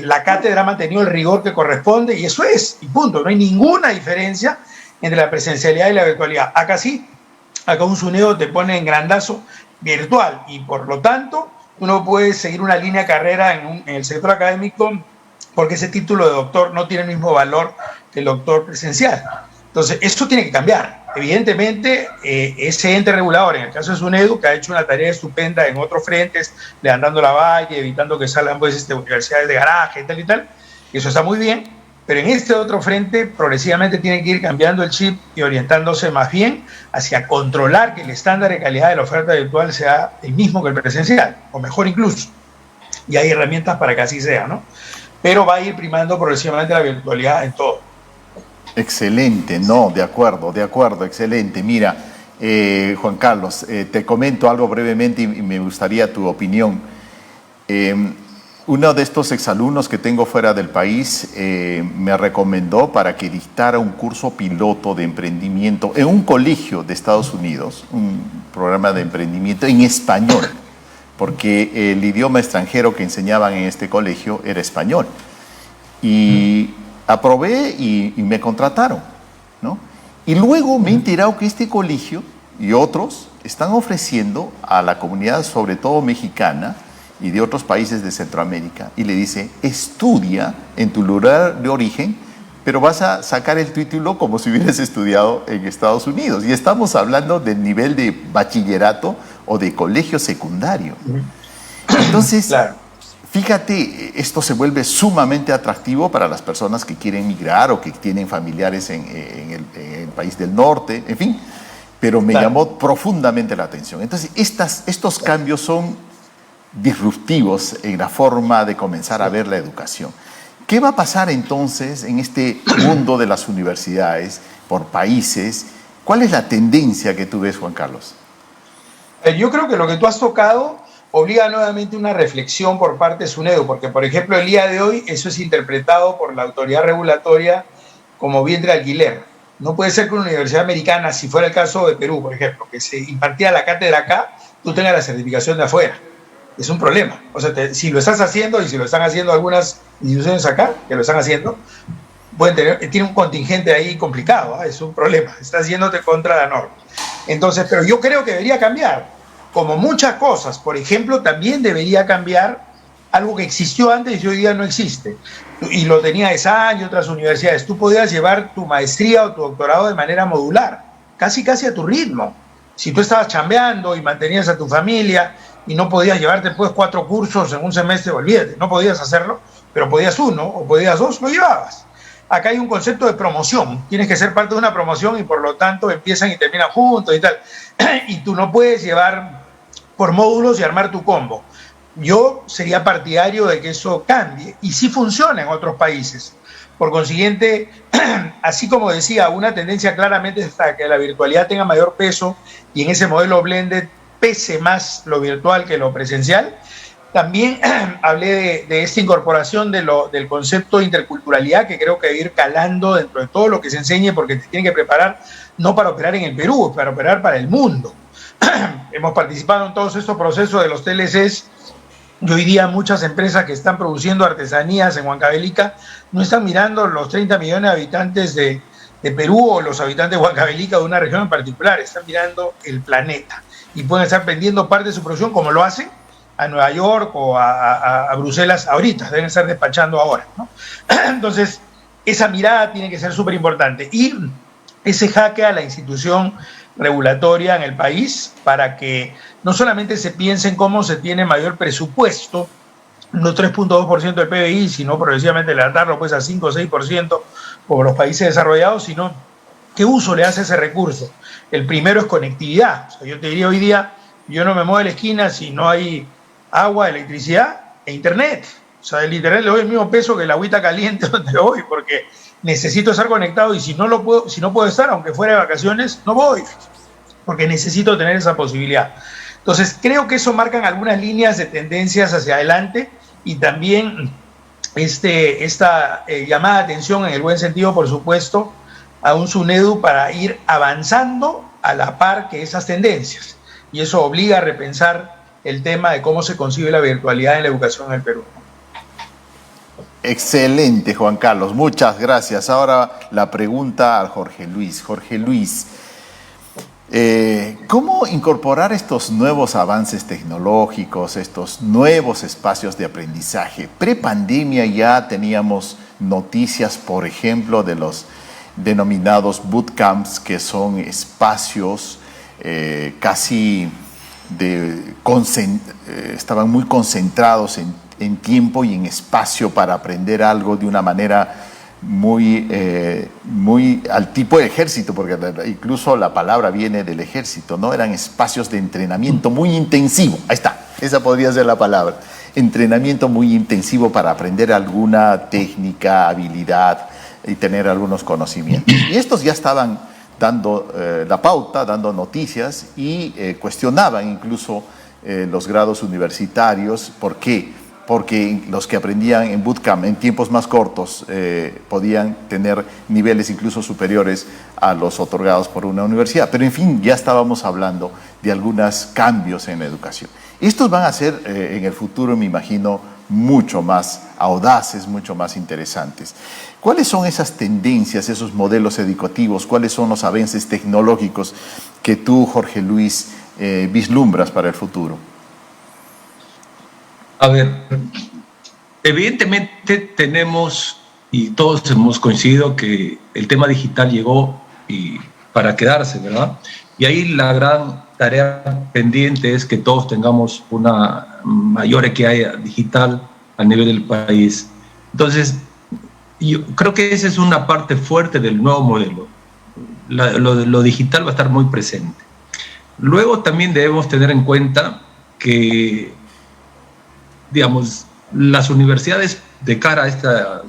la cátedra ha mantenido el rigor que corresponde, y eso es, y punto. No hay ninguna diferencia entre la presencialidad y la virtualidad. Acá sí, acá un SUNEDO te pone en grandazo virtual, y por lo tanto uno puede seguir una línea de carrera en el sector académico porque ese título de doctor no tiene el mismo valor que el doctor presencial. Entonces, esto tiene que cambiar. Evidentemente, ese ente regulador, en el caso de SUNEDU, que ha hecho una tarea estupenda en otros frentes, levantando la valla, evitando que salgan pues, universidades de garaje y tal, eso está muy bien, pero en este otro frente progresivamente tiene que ir cambiando el chip y orientándose más bien hacia controlar que el estándar de calidad de la oferta virtual sea el mismo que el presencial, o mejor incluso. Y hay herramientas para que así sea, ¿no? Pero va a ir primando progresivamente la virtualidad en todo. Excelente, no, de acuerdo, excelente. Mira, Juan Carlos, te comento algo brevemente y me gustaría tu opinión. Uno de estos exalumnos que tengo fuera del país me recomendó para que dictara un curso piloto de emprendimiento en un colegio de Estados Unidos, un programa de emprendimiento en español, porque el idioma extranjero que enseñaban en este colegio era español. Y aprobé y me contrataron, ¿no? Y luego me he enterado que este colegio y otros están ofreciendo a la comunidad, sobre todo mexicana, y de otros países de Centroamérica, y le dice, estudia en tu lugar de origen, pero vas a sacar el título como si hubieras estudiado en Estados Unidos. Y estamos hablando del nivel de bachillerato o de colegio secundario. Entonces, claro, fíjate, esto se vuelve sumamente atractivo para las personas que quieren migrar o que tienen familiares en el país del norte, en fin, pero me llamó profundamente la atención. Entonces, estos cambios son disruptivos en la forma de comenzar a ver la educación. ¿Qué va a pasar entonces en este mundo de las universidades por países? ¿Cuál es la tendencia que tú ves, Juan Carlos? Yo creo que lo que tú has tocado obliga nuevamente una reflexión por parte de SUNEDU, porque, por ejemplo, el día de hoy eso es interpretado por la autoridad regulatoria como vientre de alquiler. No puede ser que una universidad americana, si fuera el caso de Perú, por ejemplo, que se impartía la cátedra acá, tú tengas la certificación de afuera. Es un problema. O sea, si lo estás haciendo, y si lo están haciendo algunas instituciones acá, que lo están haciendo, tiene un contingente ahí complicado, ¿eh? Es un problema. Estás yéndote contra la norma. Entonces, pero yo creo que debería cambiar. Como muchas cosas, por ejemplo, también debería cambiar algo que existió antes y hoy día no existe. Y lo tenía ESAN y otras universidades. Tú podías llevar tu maestría o tu doctorado de manera modular, casi a tu ritmo. Si tú estabas chambeando y mantenías a tu familia y no podías llevarte pues 4 cursos en un semestre, olvídate, no podías hacerlo, pero podías 1 o podías 2, lo llevabas. Acá hay un concepto de promoción, tienes que ser parte de una promoción y por lo tanto empiezan y terminan juntos y tal. Y tú no puedes llevar por módulos y armar tu combo. Yo sería partidario de que eso cambie y sí funciona en otros países. Por consiguiente, así como decía, una tendencia claramente es que la virtualidad tenga mayor peso y en ese modelo blended pese más lo virtual que lo presencial. También hablé de esta incorporación del concepto de interculturalidad, que creo que debe ir calando dentro de todo lo que se enseñe, porque te tienen que preparar no para operar en el Perú, para operar para el mundo. Hemos participado en todos estos procesos de los TLCs y hoy día muchas empresas que están produciendo artesanías en Huancavelica no están mirando los 30 millones de habitantes de Perú o los habitantes de Huancavelica, de una región en particular, están mirando el planeta y pueden estar vendiendo parte de su producción como lo hacen a Nueva York o a Bruselas ahorita, deben estar despachando ahora, ¿no? Entonces, esa mirada tiene que ser súper importante. Y ese jaque a la institución regulatoria en el país para que no solamente se piense en cómo se tiene mayor presupuesto, no 3.2% del PBI, sino progresivamente levantarlo pues a 5 o 6% como los países desarrollados, sino qué uso le hace ese recurso. El primero es conectividad. O sea, yo te diría hoy día, yo no me muevo de la esquina si no hay agua, electricidad e internet. O sea, el internet le doy el mismo peso que la agüita caliente donde voy, porque necesito estar conectado y si no puedo estar, aunque fuera de vacaciones, no voy, porque necesito tener esa posibilidad. Entonces, creo que eso marcan algunas líneas de tendencias hacia adelante y también esta llamada de atención, en el buen sentido, por supuesto, a un SUNEDU para ir avanzando a la par que esas tendencias. Y eso obliga a repensar el tema de cómo se concibe la virtualidad en la educación en el Perú. Excelente, Juan Carlos. Muchas gracias. Ahora la pregunta a Jorge Luis. Jorge Luis, ¿cómo incorporar estos nuevos avances tecnológicos, estos nuevos espacios de aprendizaje? Pre-pandemia ya teníamos noticias, por ejemplo, de los denominados bootcamps, que son espacios casi estaban muy concentrados en tiempo y en espacio para aprender algo de una manera muy al tipo de ejército, porque incluso la palabra viene del ejército, ¿no? Eran espacios de entrenamiento muy intensivo. Ahí está, esa podría ser la palabra. Entrenamiento muy intensivo para aprender alguna técnica, habilidad y tener algunos conocimientos. Y estos ya estaban dando la pauta, dando noticias y cuestionaban incluso los grados universitarios. ¿Por qué? Porque los que aprendían en bootcamp en tiempos más cortos podían tener niveles incluso superiores a los otorgados por una universidad. Pero en fin, ya estábamos hablando de algunos cambios en la educación. Estos van a ser en el futuro, me imagino, mucho más audaces, mucho más interesantes. ¿Cuáles son esas tendencias, esos modelos educativos? ¿Cuáles son los avances tecnológicos que tú, Jorge Luis, vislumbras para el futuro? A ver, evidentemente tenemos, y todos hemos coincidido, que el tema digital llegó para quedarse, ¿verdad? Y ahí la gran tarea pendiente es que todos tengamos una mayor equidad digital a nivel del país. Entonces, yo creo que esa es una parte fuerte del nuevo modelo. Lo digital va a estar muy presente. Luego también debemos tener en cuenta que, digamos, las universidades, de cara a esta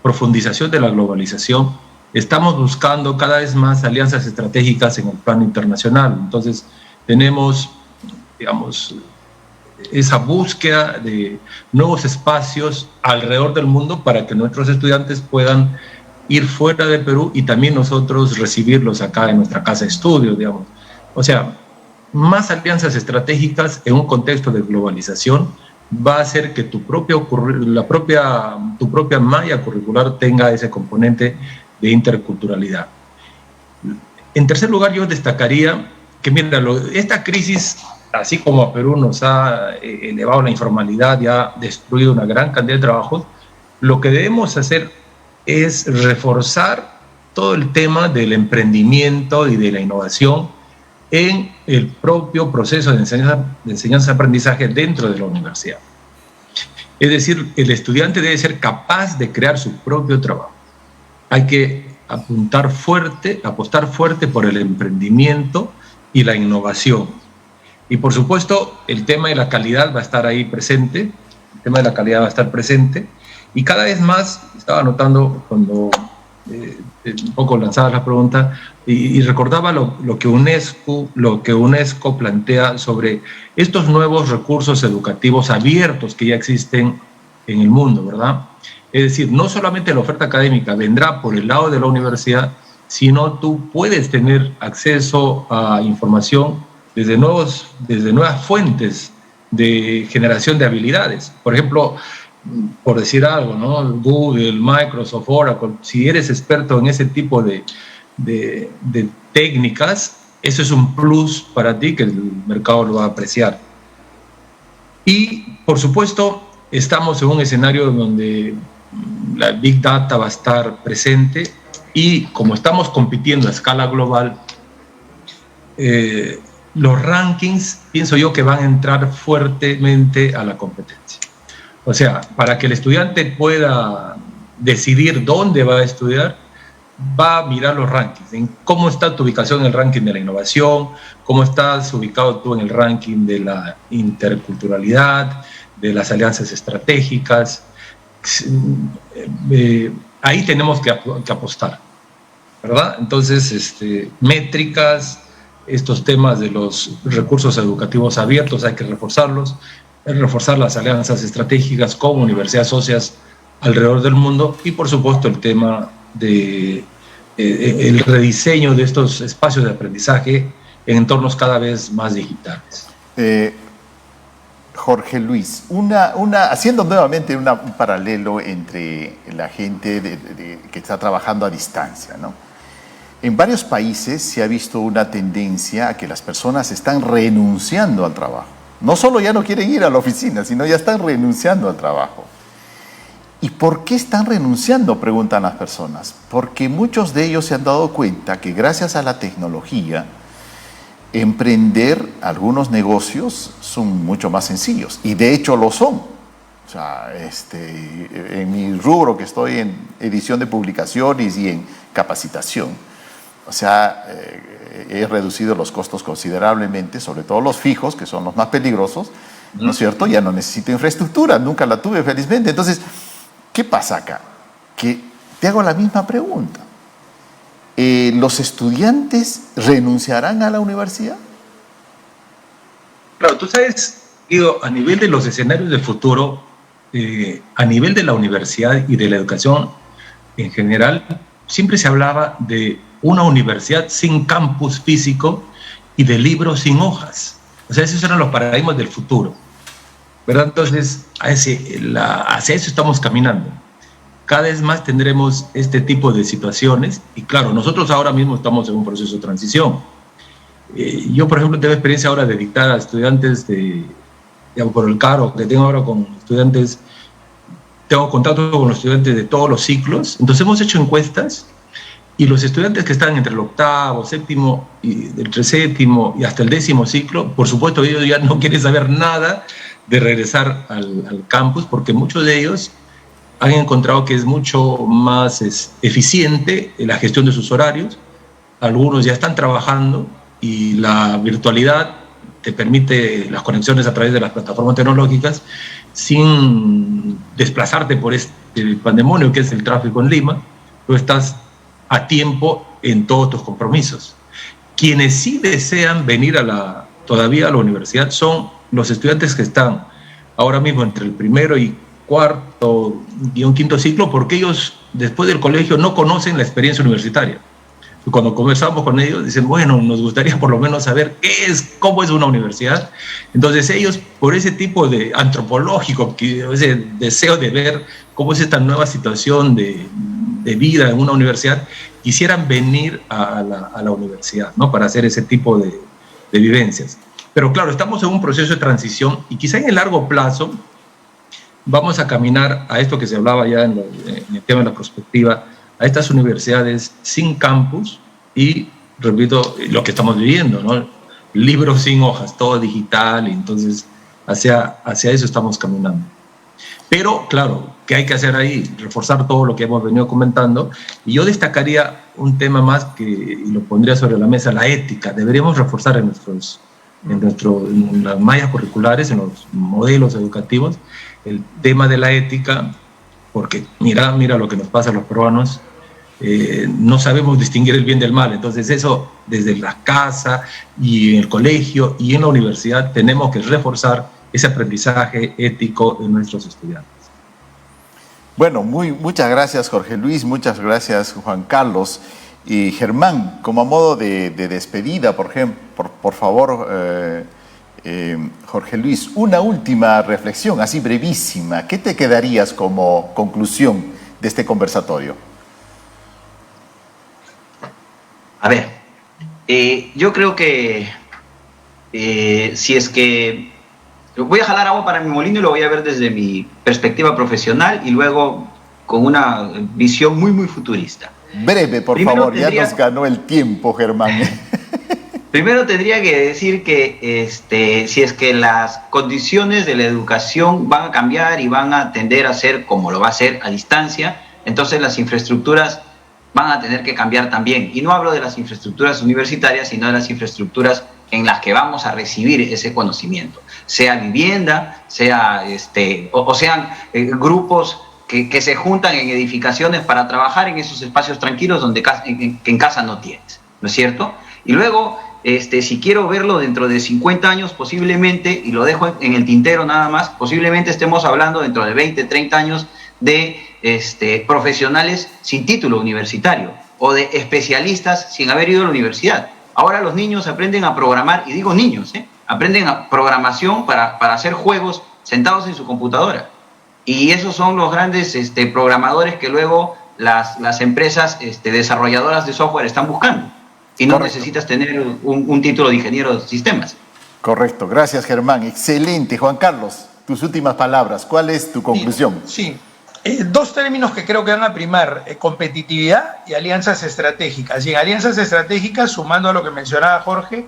profundización de la globalización, estamos buscando cada vez más alianzas estratégicas en el plano internacional. Entonces, tenemos, digamos, esa búsqueda de nuevos espacios alrededor del mundo para que nuestros estudiantes puedan ir fuera de Perú y también nosotros recibirlos acá en nuestra casa de estudio, digamos. O sea, más alianzas estratégicas en un contexto de globalización va a hacer que tu propia malla curricular tenga ese componente de interculturalidad. En tercer lugar, yo destacaría que, mira, esta crisis, así como a Perú nos ha elevado la informalidad y ha destruido una gran cantidad de trabajos, lo que debemos hacer es reforzar todo el tema del emprendimiento y de la innovación en el propio proceso de enseñanza-aprendizaje dentro de la universidad. Es decir, el estudiante debe ser capaz de crear su propio trabajo. Hay que apostar fuerte por el emprendimiento y la innovación. Y por supuesto, el tema de la calidad va a estar ahí presente, Y cada vez más, estaba notando cuando un poco lanzada la pregunta, y recordaba lo que UNESCO plantea sobre estos nuevos recursos educativos abiertos que ya existen en el mundo, ¿verdad? Es decir, no solamente la oferta académica vendrá por el lado de la universidad, sino tú puedes tener acceso a información desde nuevas fuentes de generación de habilidades. Por ejemplo, por decir algo, ¿no? Google, Microsoft, Oracle, si eres experto en ese tipo de técnicas, eso es un plus para ti que el mercado lo va a apreciar. Y, por supuesto, estamos en un escenario donde la Big Data va a estar presente y como estamos compitiendo a escala global, los rankings, pienso yo, que van a entrar fuertemente a la competencia. O sea, para que el estudiante pueda decidir dónde va a estudiar, va a mirar los rankings, en cómo está tu ubicación en el ranking de la innovación, cómo estás ubicado tú en el ranking de la interculturalidad, de las alianzas estratégicas. Ahí tenemos que apostar, ¿verdad? Entonces, métricas, estos temas de los recursos educativos abiertos hay que reforzarlos, reforzar las alianzas estratégicas con universidades socias alrededor del mundo y, por supuesto, el tema de el rediseño de estos espacios de aprendizaje en entornos cada vez más digitales. Jorge Luis, haciendo nuevamente un paralelo entre la gente que está trabajando a distancia, ¿no? En varios países se ha visto una tendencia a que las personas están renunciando al trabajo. No solo ya no quieren ir a la oficina, sino ya están renunciando al trabajo. ¿Y por qué están renunciando?, preguntan las personas. Porque muchos de ellos se han dado cuenta que gracias a la tecnología, emprender algunos negocios son mucho más sencillos. Y de hecho lo son. O sea, en mi rubro, que estoy en edición de publicaciones y en capacitación, o sea, he reducido los costos considerablemente, sobre todo los fijos, que son los más peligrosos, ¿no es cierto? Ya no necesito infraestructura, nunca la tuve felizmente. Entonces, ¿qué pasa acá? Que te hago la misma pregunta. ¿Los estudiantes renunciarán a la universidad? Claro, tú sabes, Guido, a nivel de los escenarios de futuro, a nivel de la universidad y de la educación en general, siempre se hablaba de una universidad sin campus físico y de libros sin hojas. O sea, esos eran los paradigmas del futuro, ¿verdad? Entonces, hacia eso estamos caminando. Cada vez más tendremos este tipo de situaciones y claro, nosotros ahora mismo estamos en un proceso de transición. Yo, por ejemplo, tengo experiencia ahora de dictar a estudiantes por el cargo que tengo ahora con estudiantes, tengo contacto con los estudiantes de todos los ciclos, entonces hemos hecho encuestas y los estudiantes que están entre el octavo, séptimo, y entre séptimo y hasta el 10º ciclo, por supuesto ellos ya no quieren saber nada de regresar al campus porque muchos de ellos han encontrado que es mucho más eficiente la gestión de sus horarios. Algunos ya están trabajando y la virtualidad te permite las conexiones a través de las plataformas tecnológicas sin desplazarte por este pandemonio que es el tráfico en Lima. Tú estás a tiempo en todos tus compromisos. Quienes sí desean venir todavía a la universidad son los estudiantes que están ahora mismo entre el primero y cuarto y un quinto ciclo, porque ellos después del colegio no conocen la experiencia universitaria. Cuando conversamos con ellos dicen, bueno, nos gustaría por lo menos saber cómo es una universidad. Entonces ellos, por ese tipo de antropológico, ese deseo de ver cómo es esta nueva situación de vida en una universidad, quisieran venir a la universidad, ¿no? Para hacer ese tipo de vivencias. Pero claro, estamos en un proceso de transición y quizá en el largo plazo vamos a caminar a esto que se hablaba ya en el tema de la prospectiva, a estas universidades sin campus y, repito, lo que estamos viviendo, ¿no? Libros sin hojas, todo digital, y entonces hacia eso estamos caminando. Pero, claro, ¿qué hay que hacer ahí? Reforzar todo lo que hemos venido comentando. Y yo destacaría un tema más y lo pondría sobre la mesa, la ética. Deberíamos reforzar en las mallas curriculares, en los modelos educativos, el tema de la ética, porque mira lo que nos pasa a los peruanos, no sabemos distinguir el bien del mal. Entonces eso desde la casa y en el colegio y en la universidad tenemos que reforzar ese aprendizaje ético en nuestros estudiantes. Bueno, muchas gracias Jorge Luis, muchas gracias Juan Carlos. Y Germán, como a modo de despedida, por favor, Jorge Luis, una última reflexión, así brevísima. ¿Qué te quedarías como conclusión de este conversatorio? A ver, yo creo que si es que voy a jalar agua para mi molino y lo voy a ver desde mi perspectiva profesional y luego con una visión muy futurista. Breve, por favor, ya nos ganó el tiempo, Germán. Primero tendría que decir que si es que las condiciones de la educación van a cambiar y van a tender a ser como lo va a ser a distancia, entonces las infraestructuras van a tener que cambiar también. Y no hablo de las infraestructuras universitarias, sino de las infraestructuras en las que vamos a recibir ese conocimiento, sea vivienda, sea o sean grupos que se juntan en edificaciones para trabajar en esos espacios tranquilos donde en casa no tienes, ¿no es cierto? Y luego, si quiero verlo dentro de 50 años posiblemente, y lo dejo en el tintero nada más, posiblemente estemos hablando dentro de 20, 30 años de profesionales sin título universitario o de especialistas sin haber ido a la universidad. Ahora los niños aprenden a programar, y digo niños, aprenden a programación para hacer juegos sentados en su computadora. Y esos son los grandes programadores que luego las empresas desarrolladoras de software están buscando. Y no Correcto. necesitas tener un título de ingeniero de sistemas. Correcto, gracias Germán, excelente. Juan Carlos, tus últimas palabras, ¿cuál es tu conclusión? Sí. Dos términos que creo que van a primar, competitividad y alianzas estratégicas. Y en alianzas estratégicas, sumando a lo que mencionaba Jorge,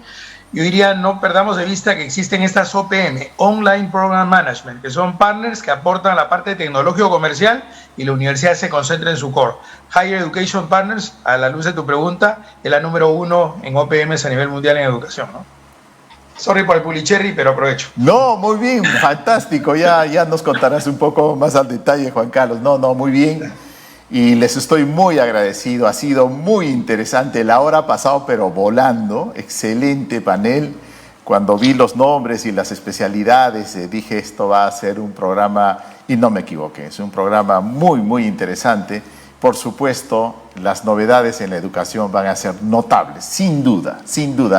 yo diría no perdamos de vista que existen estas OPM, Online Program Management, que son partners que aportan la parte tecnológico-comercial y la universidad se concentra en su core. Higher Education Partners, a la luz de tu pregunta, es la número 1 en OPMs a nivel mundial en educación, ¿no? Sorry por el pulicherry, pero aprovecho. No, muy bien, fantástico. Ya nos contarás un poco más al detalle, Juan Carlos. No, muy bien. Y les estoy muy agradecido. Ha sido muy interesante. La hora ha pasado, pero volando. Excelente panel. Cuando vi los nombres y las especialidades, dije esto va a ser un programa, y no me equivoqué, es un programa muy interesante. Por supuesto, las novedades en la educación van a ser notables, sin duda.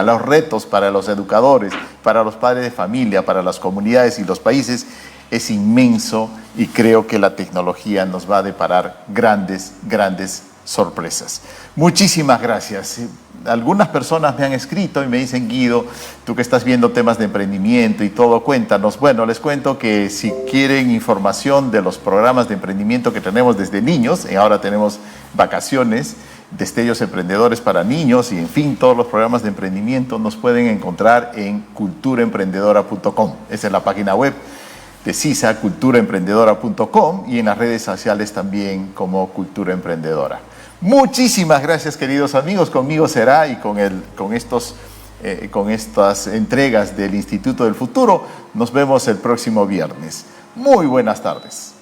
Los retos para los educadores, para los padres de familia, para las comunidades y los países es inmenso y creo que la tecnología nos va a deparar grandes sorpresas. Muchísimas gracias. Algunas personas me han escrito y me dicen, Guido, tú que estás viendo temas de emprendimiento y todo, cuéntanos. Bueno, les cuento que si quieren información de los programas de emprendimiento que tenemos desde niños, ahora tenemos vacaciones, destellos emprendedores para niños y en fin, todos los programas de emprendimiento nos pueden encontrar en culturaemprendedora.com. Esa es la página web de CISA, culturaemprendedora.com, y en las redes sociales también como Cultura Emprendedora. Muchísimas gracias, queridos amigos. Conmigo será y con estas entregas del Instituto del Futuro. Nos vemos el próximo viernes. Muy buenas tardes.